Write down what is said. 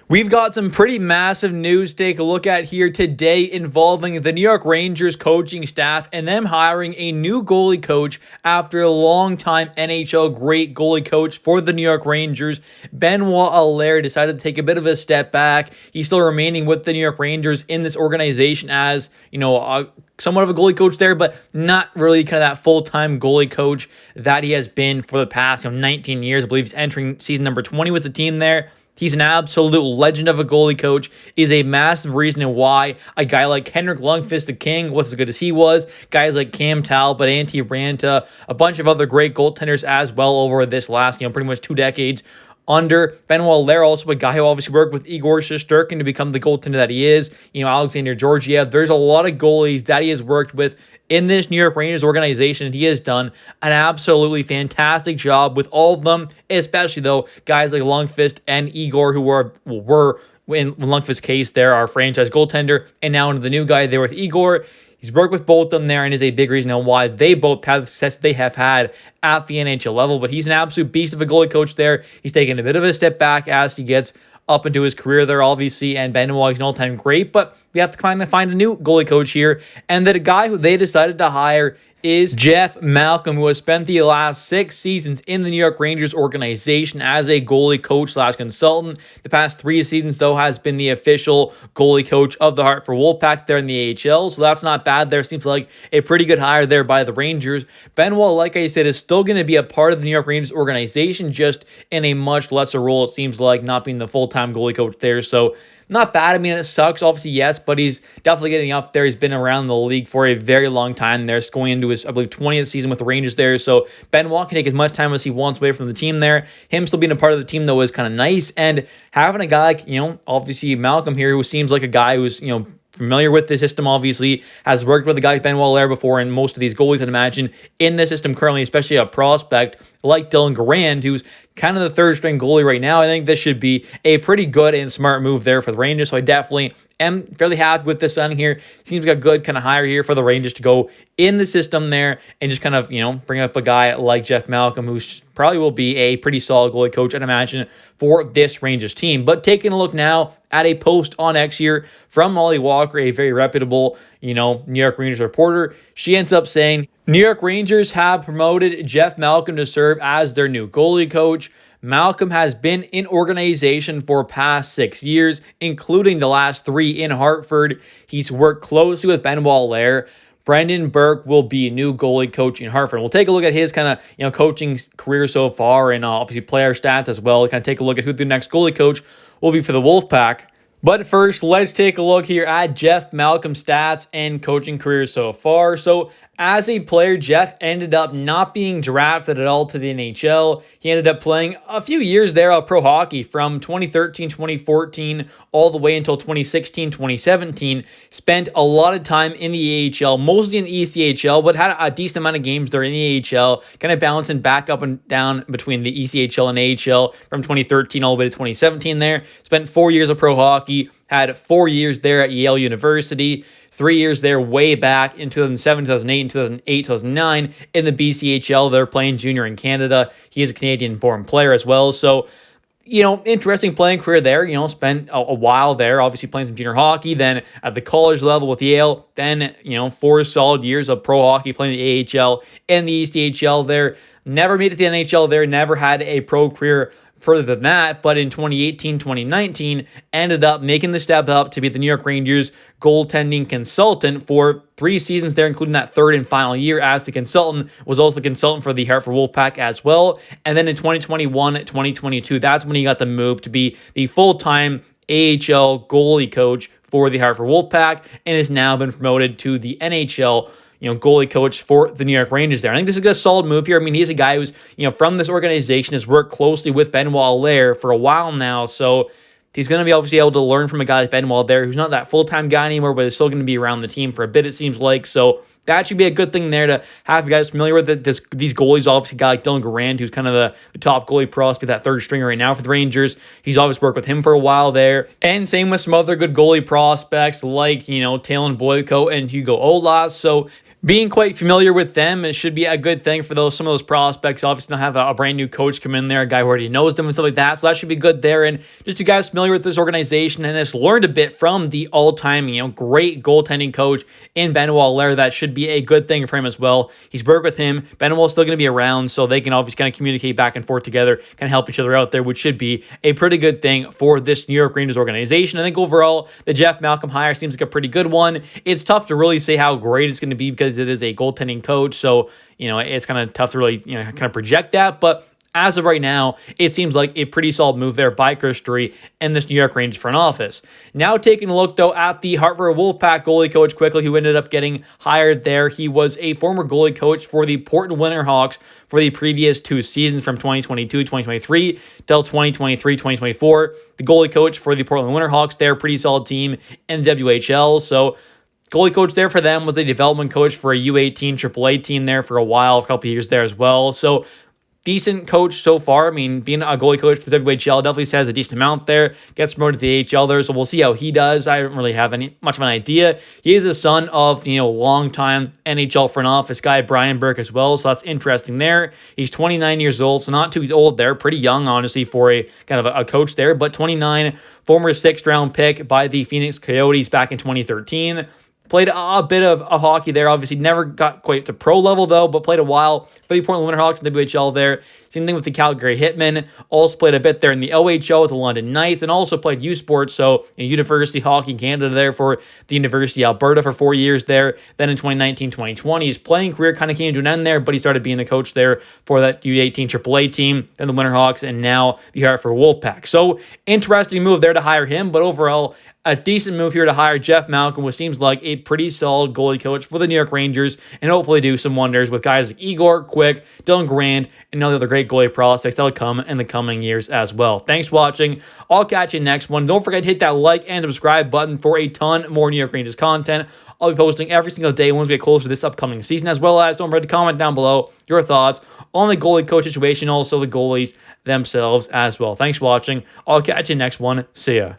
We've got some pretty massive news to take a look at here today involving the New York Rangers coaching staff and them hiring a new goalie coach after a long-time NHL great goalie coach for the New York Rangers. Benoit Allaire decided to take a bit of a step back. He's still remaining with the New York Rangers in this organization as, somewhat of a goalie coach there, but not really kind of that full-time goalie coach that he has been for the past 19 years. I believe he's entering season number 20 with the team there. He's an absolute legend of a goalie coach, is a massive reason why a guy like Henrik Lundqvist, the king, was as good as he was. Guys like Cam Talbot, Antti Ranta, a bunch of other great goaltenders as well over this last, pretty much 2 decades under Benoit Allaire, also a guy who obviously worked with Igor Shesterkin to become the goaltender that he is. Alexander Georgiev. There's a lot of goalies that he has worked with in this New York Rangers organization. He has done an absolutely fantastic job with all of them, especially though guys like Lundqvist and Igor, who were in Lundqvist's case there, our franchise goaltender, and now into the new guy there with Igor. He's worked with both of them there and is a big reason on why they both have the success they have had at the NHL level. But he's an absolute beast of a goalie coach there. He's taking a bit of a step back as he gets up into his career there, obviously, and Benoit is an all-time great, but we have to kind of find a new goalie coach here, and the guy who they decided to hire is Jeff Malcolm, who has spent the last 6 seasons in the New York Rangers organization as a goalie coach / consultant. The past 3 seasons, though, has been the official goalie coach of the Hartford Wolfpack there in the AHL, so that's not bad there. Seems like a pretty good hire there by the Rangers. Benoit, like I said, is still going to be a part of the New York Rangers organization, just in a much lesser role, it seems like, not being the full-time goalie coach there, so not bad. I mean, it sucks, obviously, yes, but he's definitely getting up there. He's been around the league for a very long time there. He's going into his, I believe, 20th season with the Rangers there. So Benoit can take as much time as he wants away from the team there. Him still being a part of the team, though, is kind of nice. And having a guy like, obviously Malcolm here, who seems like a guy who's, familiar with the system, obviously, has worked with a guy like Benoit Allaire before, and most of these goalies, I'd imagine, in the system currently, especially a prospect like Dylan Garand, who's kind of the third-string goalie right now. I think this should be a pretty good and smart move there for the Rangers, so I definitely am fairly happy with this signing here. Seems like a good kind of hire here for the Rangers to go in the system there and just kind of, bring up a guy like Jeff Malcolm, who probably will be a pretty solid goalie coach, I'd imagine, for this Rangers team. But taking a look now at a post on X here from Molly Walker, a very reputable, New York Rangers reporter. She ends up saying, New York Rangers have promoted Jeff Malcolm to serve as their new goalie coach. Malcolm has been in organization for past 6 years, including the last 3 in Hartford. He's worked closely with Benoit Allaire. Brendan Burke will be a new goalie coach in Hartford. We'll take a look at his kind of coaching career so far and obviously player stats as well. Kind of take a look at who the next goalie coach will be for the Wolfpack. But first, let's take a look here at Jeff Malcolm's stats and coaching career so far. So as a player, Jeff ended up not being drafted at all to the NHL. He ended up playing a few years there of pro hockey from 2013, 2014, all the way until 2016, 2017. Spent a lot of time in the AHL, mostly in the ECHL, but had a decent amount of games there in the AHL, kind of balancing back up and down between the ECHL and AHL from 2013 all the way to 2017 there. Spent 4 years of pro hockey, had 4 years there at Yale University, 3 years there way back in 2007, 2008, and 2008, 2009 in the BCHL. They're playing junior in Canada. He is a Canadian-born player as well. So, interesting playing career there. Spent a while there, obviously playing some junior hockey, then at the college level with Yale, then, 4 solid years of pro hockey playing the AHL and the ECHL there. Never made it to the NHL there, never had a pro career further than that, but in 2018, 2019, ended up making the step up to be the New York Rangers goaltending consultant for 3 seasons there, including that third and final year as the consultant, was also the consultant for the Hartford Wolfpack as well. And then in 2021, 2022, that's when he got the move to be the full-time AHL goalie coach for the Hartford Wolfpack and has now been promoted to the NHL goalie coach for the New York Rangers there. I think this is a solid move here. I mean, he's a guy who's, from this organization, has worked closely with Benoit Allaire for a while now, so he's going to be obviously able to learn from a guy like Benoit Allaire, who's not that full-time guy anymore, but is still going to be around the team for a bit, it seems like, so that should be a good thing there to have you guys familiar with it. These goalies, obviously, a guy like Dylan Garand, who's kind of the top goalie prospect, that third stringer right now for the Rangers. He's obviously worked with him for a while there. And same with some other good goalie prospects like, Talon Boyko and Hugo Olas. So Being quite familiar with them, it should be a good thing for some of those prospects. Obviously, not have a brand new coach come in there, a guy who already knows them and stuff like that. So that should be good there. And just you guys familiar with this organization and has learned a bit from the all-time, great goaltending coach in Benoit Allaire. That should be a good thing for him as well. He's worked with him. Benoit's still going to be around, so they can obviously kind of communicate back and forth together, kind of help each other out there, which should be a pretty good thing for this New York Rangers organization. I think overall, the Jeff Malcolm hire seems like a pretty good one. It's tough to really say how great it's going to be because it is a goaltending coach, so it's kind of tough to really kind of project that, but as of right now, it seems like a pretty solid move there by Chris Drury and this New York Rangers front office. Now taking a look, though, at the Hartford Wolfpack goalie coach quickly, who ended up getting hired there. He was a former goalie coach for the Portland Winterhawks for the previous 2 seasons from 2022-2023 till 2023-2024. The goalie coach for the Portland Winterhawks, they're a pretty solid team in the WHL, so goalie coach there for them, was a development coach for a U18 AAA team there for a while, a couple of years there as well. So decent coach so far. I mean, being a goalie coach for the WHL definitely says a decent amount there. Gets promoted to the AHL there, so we'll see how he does. I don't really have much of an idea. He is the son of, longtime NHL front office guy, Brian Burke as well, so that's interesting there. He's 29 years old, so not too old there. Pretty young, honestly, for a kind of a coach there, but 29, former 6th-round pick by the Phoenix Coyotes back in 2013. Played a bit of hockey there. Obviously, never got quite to pro level, though, but played a while for the Portland Winterhawks and WHL there. Same thing with the Calgary Hitmen. Also played a bit there in the OHL with the London Knights, and also played U Sports, so University Hockey Canada there for the University of Alberta for 4 years there. Then in 2019-2020, his playing career kind of came to an end there, but he started being the coach there for that U18 AAA team, then the Winterhawks, and now the Hartford Wolfpack. So, interesting move there to hire him, but overall, a decent move here to hire Jeff Malcolm, which seems like a pretty solid goalie coach for the New York Rangers, and hopefully do some wonders with guys like Igor, Quick, Dylan Grand, and all the other great goalie prospects that'll come in the coming years as well. Thanks for watching. I'll catch you next one. Don't forget to hit that like and subscribe button for a ton more New York Rangers content. I'll be posting every single day once we get closer to this upcoming season, as well as don't forget to comment down below your thoughts on the goalie coach situation, also the goalies themselves as well. Thanks for watching. I'll catch you next one. See ya.